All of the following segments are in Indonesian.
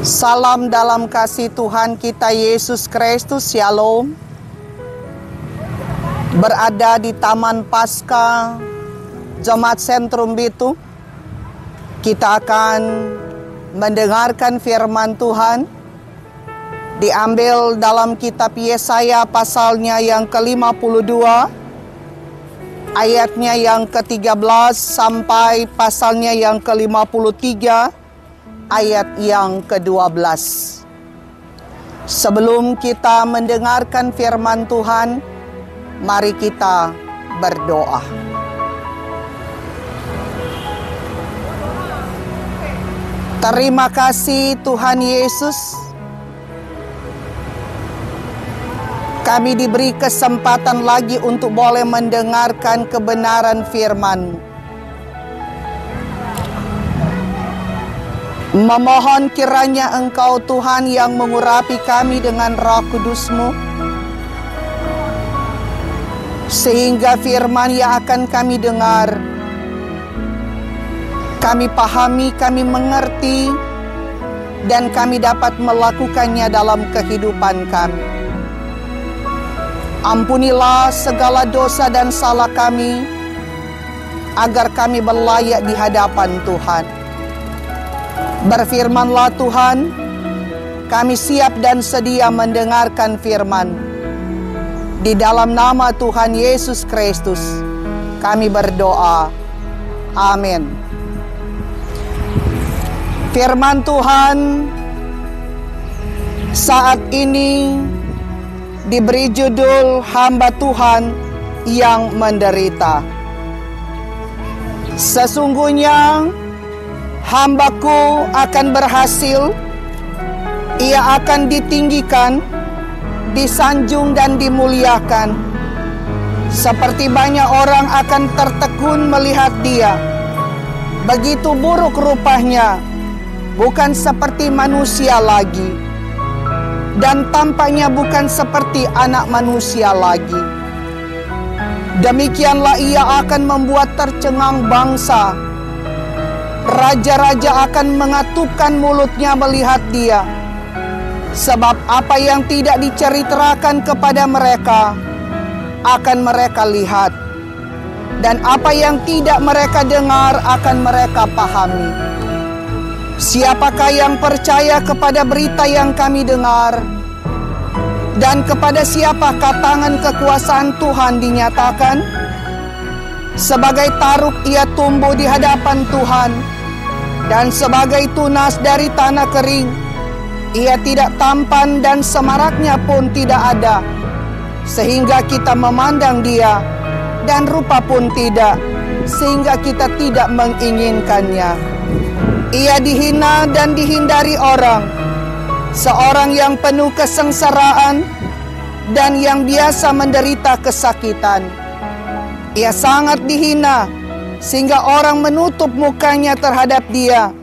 Salam dalam kasih Tuhan kita Yesus Kristus, Shalom. Berada di Taman Paskah Jemaat Sentrum Bitung, kita akan mendengarkan firman Tuhan. Diambil dalam kitab Yesaya pasalnya yang ke-52, ayatnya yang ke-13 sampai pasalnya yang ke-53, ayat yang ke-12. Sebelum kita mendengarkan firman Tuhan, mari kita berdoa. Terima kasih Tuhan Yesus, kami diberi kesempatan lagi untuk boleh mendengarkan kebenaran firman-Mu. Memohon kiranya Engkau Tuhan yang mengurapi kami dengan Roh Kudus-Mu, sehingga firman yang akan kami dengar, kami pahami, kami mengerti, dan kami dapat melakukannya dalam kehidupan kami. Ampunilah segala dosa dan salah kami, agar kami berlayak di hadapan Tuhan. Berfirmanlah Tuhan, kami siap dan sedia mendengarkan firman. Di dalam nama Tuhan Yesus Kristus, kami berdoa. Amin. Firman Tuhan saat ini diberi judul hamba Tuhan yang menderita. Sesungguhnya hambaku akan berhasil, ia akan ditinggikan, disanjung dan dimuliakan. Seperti banyak orang akan tertegun melihat dia. Begitu buruk rupanya, bukan seperti manusia lagi, dan tampaknya bukan seperti anak manusia lagi. Demikianlah ia akan membuat tercengang bangsa. Raja-raja akan mengatupkan mulutnya melihat dia. Sebab apa yang tidak diceritakan kepada mereka, akan mereka lihat. Dan apa yang tidak mereka dengar, akan mereka pahami. Siapakah yang percaya kepada berita yang kami dengar? Dan kepada siapakah tangan kekuasaan Tuhan dinyatakan? Sebagai taruk ia tumbuh di hadapan Tuhan, dan sebagai tunas dari tanah kering. Ia tidak tampan dan semaraknya pun tidak ada, sehingga kita memandang dia, dan rupa pun tidak, sehingga kita tidak menginginkannya. Ia dihina dan dihindari orang, seorang yang penuh kesengsaraan dan yang biasa menderita kesakitan. Ia sangat dihina, sehingga orang menutup mukanya terhadap dia,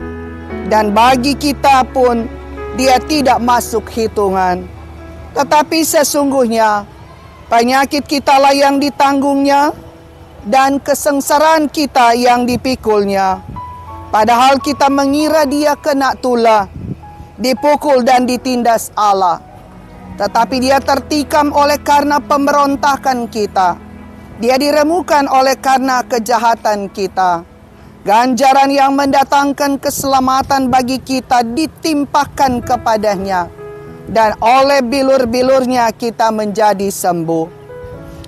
dan bagi kita pun dia tidak masuk hitungan. Tetapi sesungguhnya penyakit kitalah yang ditanggungnya, dan kesengsaraan kita yang dipikulnya. Padahal kita mengira dia kena tulah, dipukul dan ditindas Allah. Tetapi dia tertikam oleh karena pemberontakan kita. Dia diremukan oleh karena kejahatan kita. Ganjaran yang mendatangkan keselamatan bagi kita ditimpakan kepadanya, dan oleh bilur-bilurnya kita menjadi sembuh.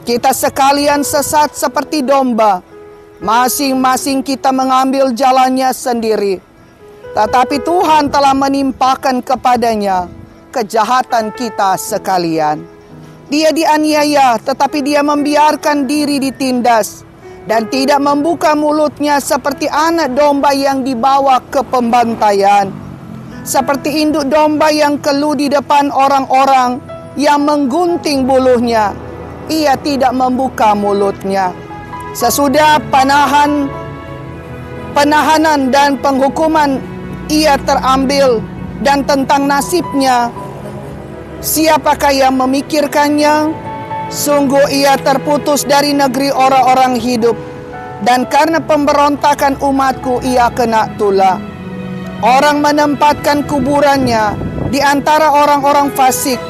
Kita sekalian sesat seperti domba, masing-masing kita mengambil jalannya sendiri. Tetapi Tuhan telah menimpakan kepadanya kejahatan kita sekalian. Dia dianiaya, tetapi dia membiarkan diri ditindas, dan tidak membuka mulutnya seperti anak domba yang dibawa ke pembantaian. Seperti induk domba yang keluh di depan orang-orang yang menggunting bulunya, ia tidak membuka mulutnya. Sesudah penahanan dan penghukuman ia terambil, dan tentang nasibnya, siapakah yang memikirkannya? Sungguh ia terputus dari negeri orang-orang hidup, dan karena pemberontakan umatku ia kena tulah. Orang menempatkan kuburannya di antara orang-orang fasik,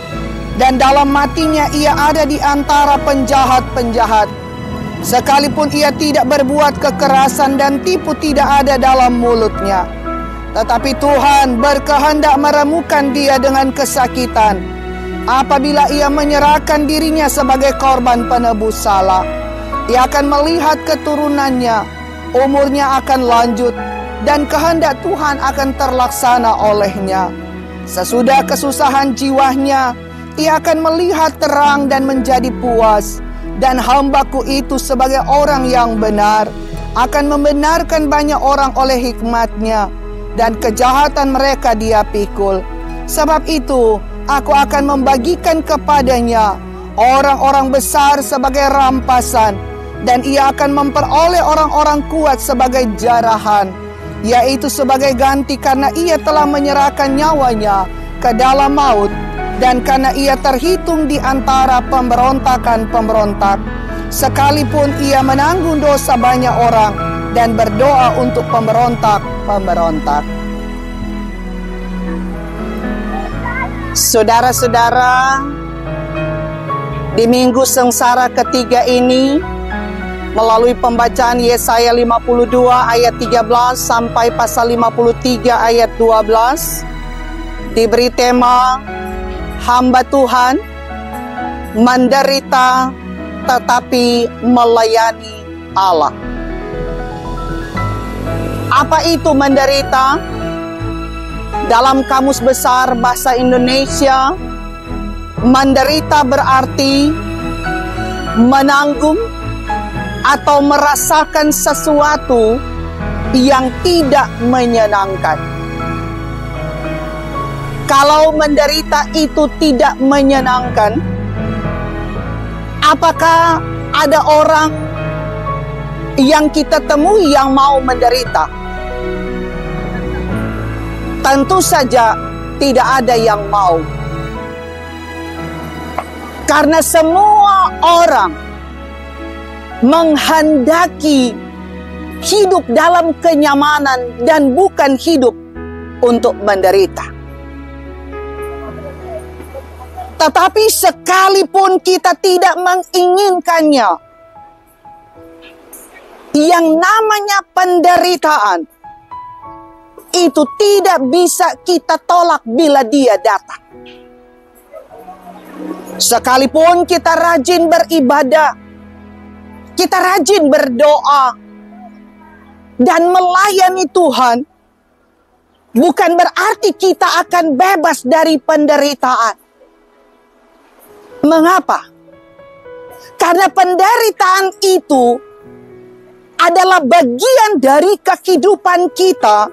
dan dalam matinya ia ada di antara penjahat-penjahat. Sekalipun ia tidak berbuat kekerasan dan tipu tidak ada dalam mulutnya, tetapi Tuhan berkehendak meremukan dia dengan kesakitan apabila ia menyerahkan dirinya sebagai korban penebus salah. Ia akan melihat keturunannya, umurnya akan lanjut, dan kehendak Tuhan akan terlaksana olehnya. Sesudah kesusahan jiwanya, ia akan melihat terang dan menjadi puas. Dan hambaku itu sebagai orang yang benar akan membenarkan banyak orang oleh hikmatnya, dan kejahatan mereka dia pikul. Sebab itu aku akan membagikan kepadanya orang-orang besar sebagai rampasan, dan ia akan memperoleh orang-orang kuat sebagai jarahan, yaitu sebagai ganti karena ia telah menyerahkan nyawanya ke dalam maut, dan karena ia terhitung di antara pemberontakan-pemberontak, sekalipun ia menanggung dosa banyak orang dan berdoa untuk pemberontak-pemberontak. Saudara-saudara, di minggu sengsara ketiga ini, melalui pembacaan Yesaya 52 ayat 13 sampai pasal 53 ayat 12, diberi tema hamba Tuhan menderita tetapi melayani Allah. Apa itu menderita? Dalam Kamus Besar Bahasa Indonesia, menderita berarti menanggung atau merasakan sesuatu yang tidak menyenangkan. Kalau menderita itu tidak menyenangkan, apakah ada orang yang kita temui yang mau menderita? Tentu saja tidak ada yang mau. Karena semua orang menghendaki hidup dalam kenyamanan dan bukan hidup untuk menderita. Tetapi sekalipun kita tidak menginginkannya, yang namanya penderitaan itu tidak bisa kita tolak bila dia datang. Sekalipun kita rajin beribadah, kita rajin berdoa dan melayani Tuhan, bukan berarti kita akan bebas dari penderitaan. Mengapa? Karena penderitaan itu adalah bagian dari kehidupan kita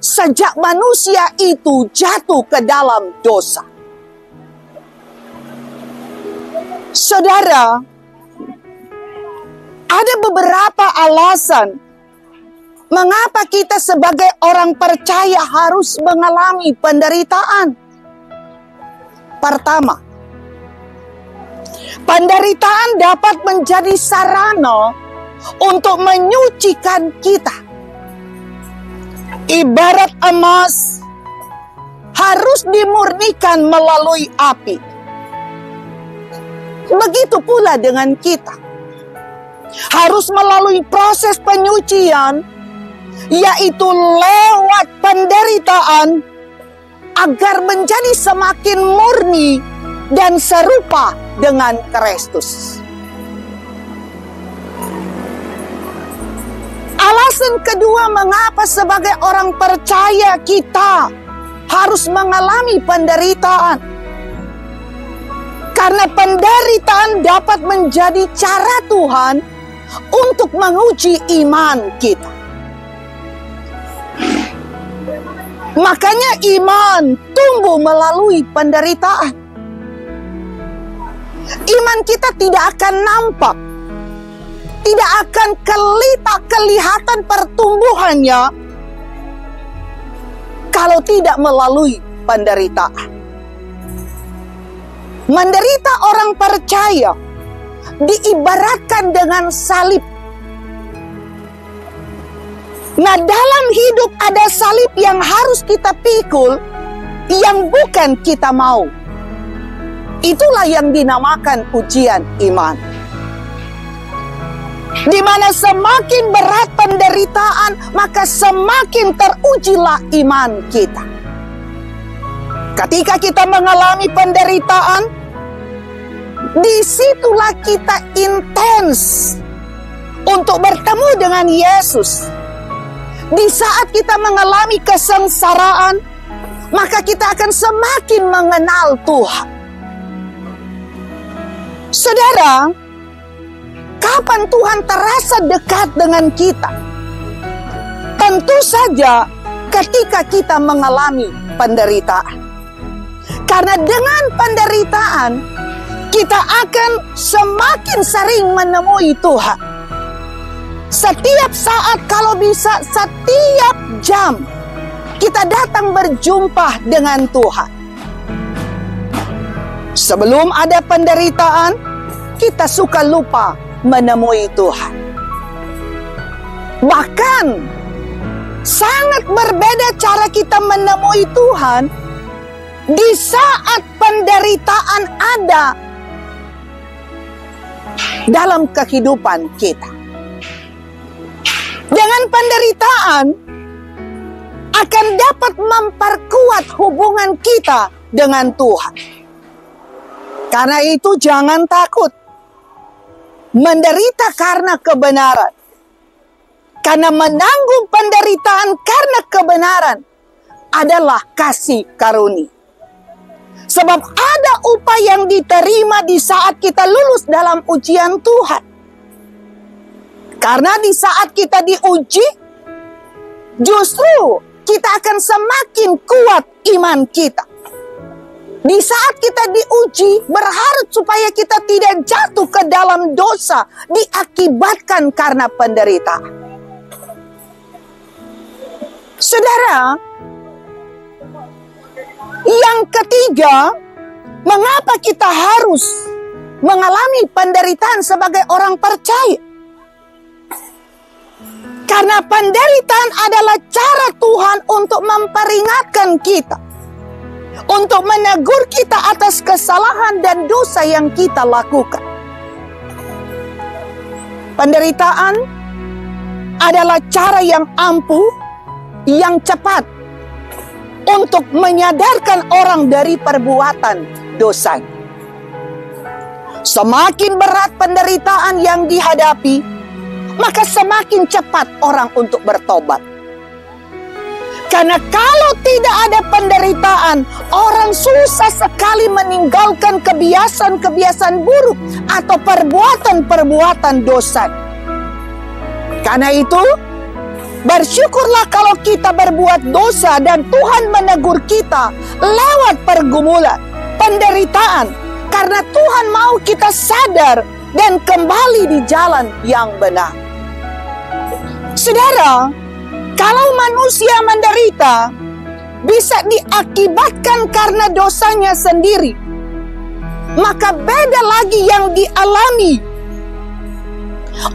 sejak manusia itu jatuh ke dalam dosa. Saudara, ada beberapa alasan mengapa kita sebagai orang percaya harus mengalami penderitaan. Pertama, penderitaan dapat menjadi sarana untuk menyucikan kita. Ibarat emas harus dimurnikan melalui api. Begitu pula dengan kita. Harus melalui proses penyucian, yaitu lewat penderitaan, agar menjadi semakin murni dan serupa dengan Kristus. Alasan kedua mengapa sebagai orang percaya kita harus mengalami penderitaan. Karena penderitaan dapat menjadi cara Tuhan untuk menguji iman kita. Makanya iman tumbuh melalui penderitaan. Iman kita tidak akan nampak, tidak akan kelihatan pertumbuhannya kalau tidak melalui penderitaan. Menderita orang percaya diibaratkan dengan salib. Nah, dalam hidup ada salib yang harus kita pikul, yang bukan kita mau. Itulah yang dinamakan ujian iman. Di mana semakin berat penderitaan, maka semakin terujilah iman kita. Ketika kita mengalami penderitaan, disitulah kita intens untuk bertemu dengan Yesus. Di saat kita mengalami kesengsaraan, maka kita akan semakin mengenal Tuhan. Saudara, kapan Tuhan terasa dekat dengan kita? Tentu saja ketika kita mengalami penderitaan. Karena dengan penderitaan, kita akan semakin sering menemui Tuhan. Setiap saat, kalau bisa setiap jam, kita datang berjumpa dengan Tuhan. Sebelum ada penderitaan, kita suka lupa menemui Tuhan. Bahkan sangat berbeda cara kita menemui Tuhan di saat penderitaan ada dalam kehidupan kita. Dengan penderitaan akan dapat memperkuat hubungan kita dengan Tuhan. Karena itu jangan takut menderita karena kebenaran. Karena menanggung penderitaan karena kebenaran adalah kasih karunia. Sebab ada upah yang diterima di saat kita lulus dalam ujian Tuhan. Karena di saat kita diuji, justru kita akan semakin kuat iman kita. Di saat kita diuji, berharap supaya kita tidak jatuh ke dalam dosa diakibatkan karena penderitaan. Saudara, yang ketiga, mengapa kita harus mengalami penderitaan sebagai orang percaya? Karena penderitaan adalah cara Tuhan untuk memperingatkan kita, untuk menegur kita atas kesalahan dan dosa yang kita lakukan. Penderitaan adalah cara yang ampuh, yang cepat untuk menyadarkan orang dari perbuatan dosanya. Semakin berat penderitaan yang dihadapi, maka semakin cepat orang untuk bertobat. Karena kalau tidak ada penderitaan, orang susah sekali meninggalkan kebiasaan-kebiasaan buruk atau perbuatan-perbuatan dosa. Karena itu, bersyukurlah kalau kita berbuat dosa dan Tuhan menegur kita lewat pergumulan, penderitaan. Karena Tuhan mau kita sadar dan kembali di jalan yang benar. Saudara, kalau manusia menderita, bisa diakibatkan karena dosanya sendiri. Maka beda lagi yang dialami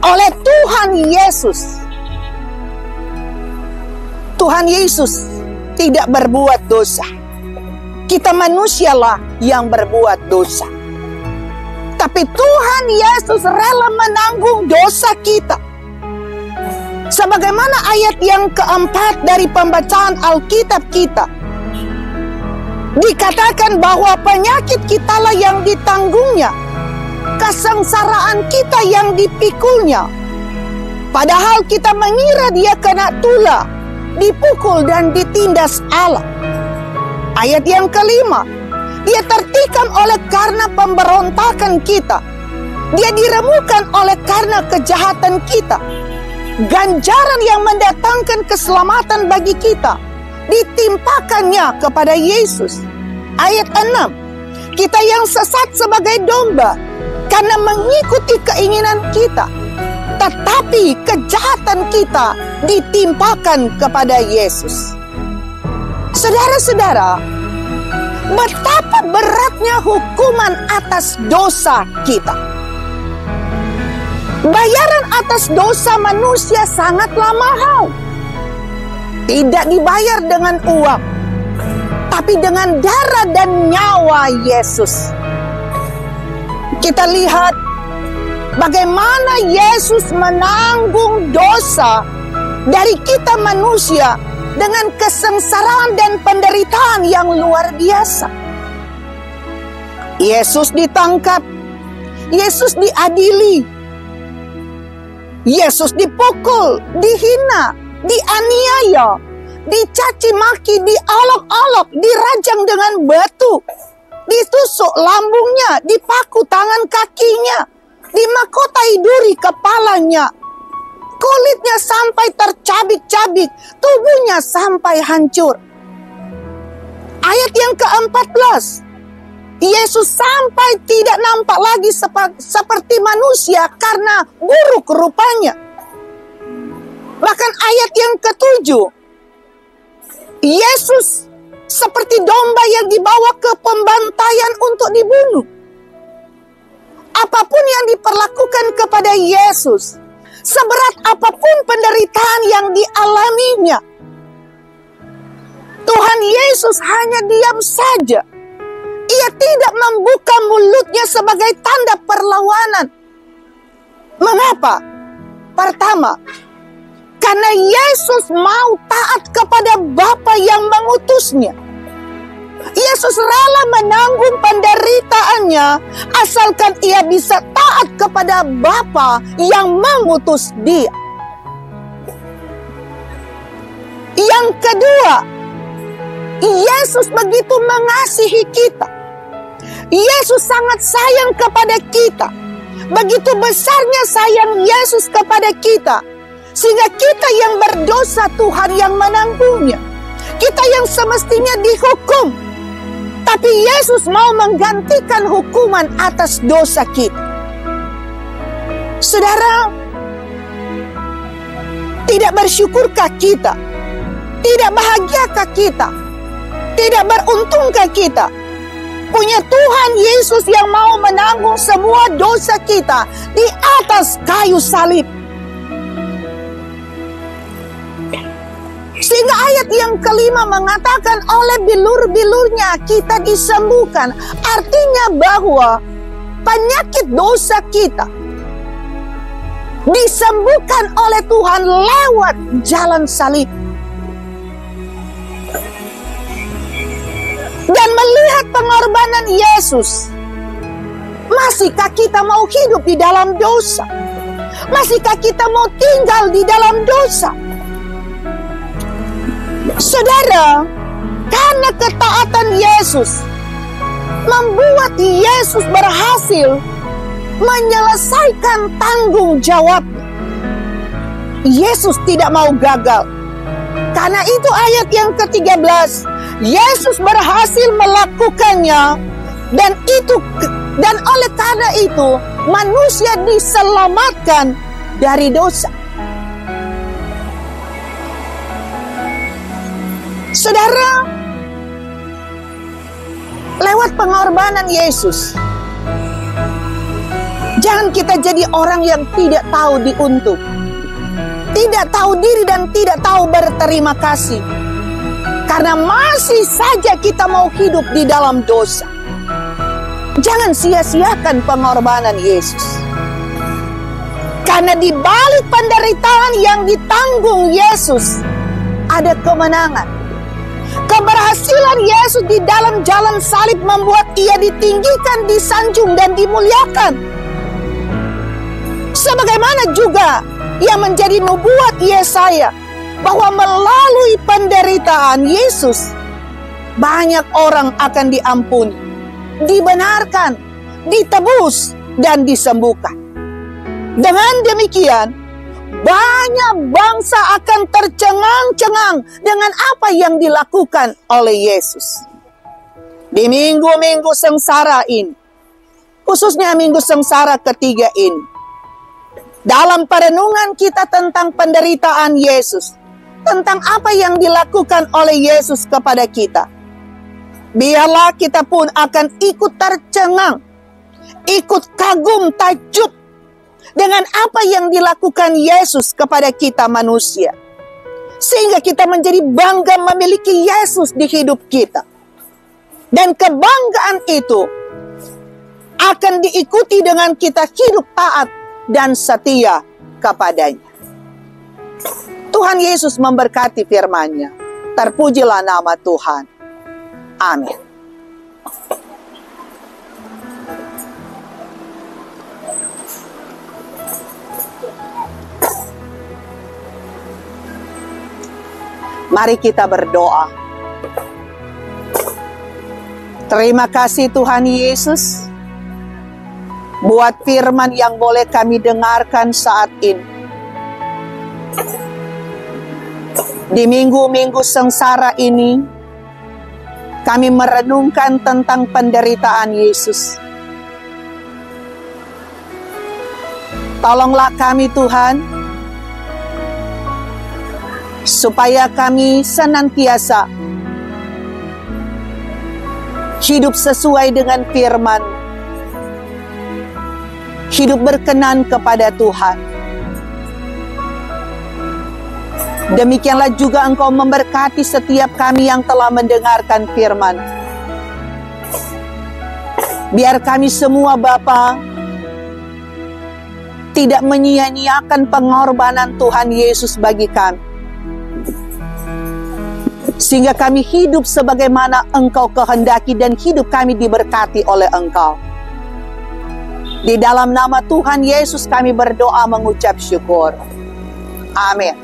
oleh Tuhan Yesus. Tuhan Yesus tidak berbuat dosa. Kita manusialah yang berbuat dosa. Tapi Tuhan Yesus rela menanggung dosa kita. Sebagaimana ayat yang keempat dari pembacaan Alkitab kita, dikatakan bahwa penyakit kitalah yang ditanggungnya, kesengsaraan kita yang dipikulnya. Padahal kita mengira dia kena tulah, dipukul dan ditindas Allah. Ayat yang kelima, dia tertikam oleh karena pemberontakan kita. Dia diremukkan oleh karena kejahatan kita. Ganjaran yang mendatangkan keselamatan bagi kita ditimpakannya kepada Yesus. Ayat 6, kita yang sesat sebagai domba karena mengikuti keinginan kita, tetapi kejahatan kita ditimpakan kepada Yesus. Saudara-saudara, betapa beratnya hukuman atas dosa kita. Bayaran atas dosa manusia sangatlah mahal. tidak dibayar dengan uang, tapi dengan darah dan nyawa Yesus. Kita lihat bagaimana Yesus menanggung dosa dari kita manusia dengan kesengsaraan dan penderitaan yang luar biasa. Yesus ditangkap, Yesus diadili, Yesus dipukul, dihina, dianiaya, dicaci maki, diolok-olok, dirajang dengan batu, ditusuk lambungnya, dipaku tangan kakinya, dimahkotai duri kepalanya, kulitnya sampai tercabik-cabik, tubuhnya sampai hancur. Ayat yang ke-14, Yesus sampai tidak nampak lagi seperti manusia karena buruk rupanya. Bahkan ayat yang ke-7, Yesus seperti domba yang dibawa ke pembantaian untuk dibunuh. Apapun yang diperlakukan kepada Yesus, seberat apapun penderitaan yang dialaminya, Tuhan Yesus hanya diam saja. Ia tidak membuka mulutnya sebagai tanda perlawanan. Mengapa? Pertama, karena Yesus mau taat kepada Bapa yang mengutusnya. Yesus rela menanggung penderitaannya asalkan ia bisa taat kepada Bapa yang mengutus dia. Yang kedua, Yesus begitu mengasihi kita. Yesus sangat sayang kepada kita. Begitu besarnya sayang Yesus kepada kita, sehingga kita yang berdosa Tuhan yang menanggungnya. Kita yang semestinya dihukum, tapi Yesus mau menggantikan hukuman atas dosa kita. Saudara, tidak bersyukurkah kita? Tidak bahagiakah kita? Tidak beruntungkah kita punya Tuhan Yesus yang mau menanggung semua dosa kita di atas kayu salib? Sehingga ayat yang kelima mengatakan oleh bilur-bilurnya kita disembuhkan. Artinya bahwa penyakit dosa kita disembuhkan oleh Tuhan lewat jalan salib. Dan melihat pengorbanan Yesus, masihkah kita mau hidup di dalam dosa? Masihkah kita mau tinggal di dalam dosa? Saudara, karena ketaatan Yesus membuat Yesus berhasil menyelesaikan tanggung jawabnya. Yesus tidak mau gagal. Karena itu ayat yang ke-13, Yesus berhasil melakukannya, dan oleh karena itu manusia diselamatkan dari dosa. Saudara, lewat pengorbanan Yesus, jangan kita jadi orang yang tidak tahu diuntung, tidak tahu diri dan tidak tahu berterima kasih. Karena masih saja kita mau hidup di dalam dosa. Jangan sia-siakan pengorbanan Yesus. Karena di balik penderitaan yang ditanggung Yesus, ada kemenangan. Keberhasilan Yesus di dalam jalan salib membuat ia ditinggikan, disanjung, dan dimuliakan. Sebagaimana juga yang menjadi nubuat Yesaya, bahwa melalui penderitaan Yesus, banyak orang akan diampuni, dibenarkan, ditebus, dan disembuhkan. Dengan demikian, banyak bangsa akan tercengang-cengang dengan apa yang dilakukan oleh Yesus. Di minggu-minggu sengsara ini, khususnya minggu sengsara ketiga ini, dalam perenungan kita tentang penderitaan Yesus, tentang apa yang dilakukan oleh Yesus kepada kita, biarlah kita pun akan ikut tercengang, ikut kagum takjub dengan apa yang dilakukan Yesus kepada kita manusia. Sehingga kita menjadi bangga memiliki Yesus di hidup kita. Dan kebanggaan itu akan diikuti dengan kita hidup taat dan setia kepadanya. Tuhan Yesus memberkati firman-Nya. Terpujilah nama Tuhan. Amin. Mari kita berdoa. Terima kasih Tuhan Yesus buat firman yang boleh kami dengarkan saat ini. Di minggu-minggu sengsara ini, kami merenungkan tentang penderitaan Yesus. Tolonglah kami Tuhan, supaya kami senantiasa hidup sesuai dengan firman, hidup berkenan kepada Tuhan. Demikianlah juga Engkau memberkati setiap kami yang telah mendengarkan firman. Biar kami semua Bapa tidak menyia-nyiakan pengorbanan Tuhan Yesus bagi kami, sehingga kami hidup sebagaimana Engkau kehendaki dan hidup kami diberkati oleh Engkau. Di dalam nama Tuhan Yesus kami berdoa mengucap syukur. Amin.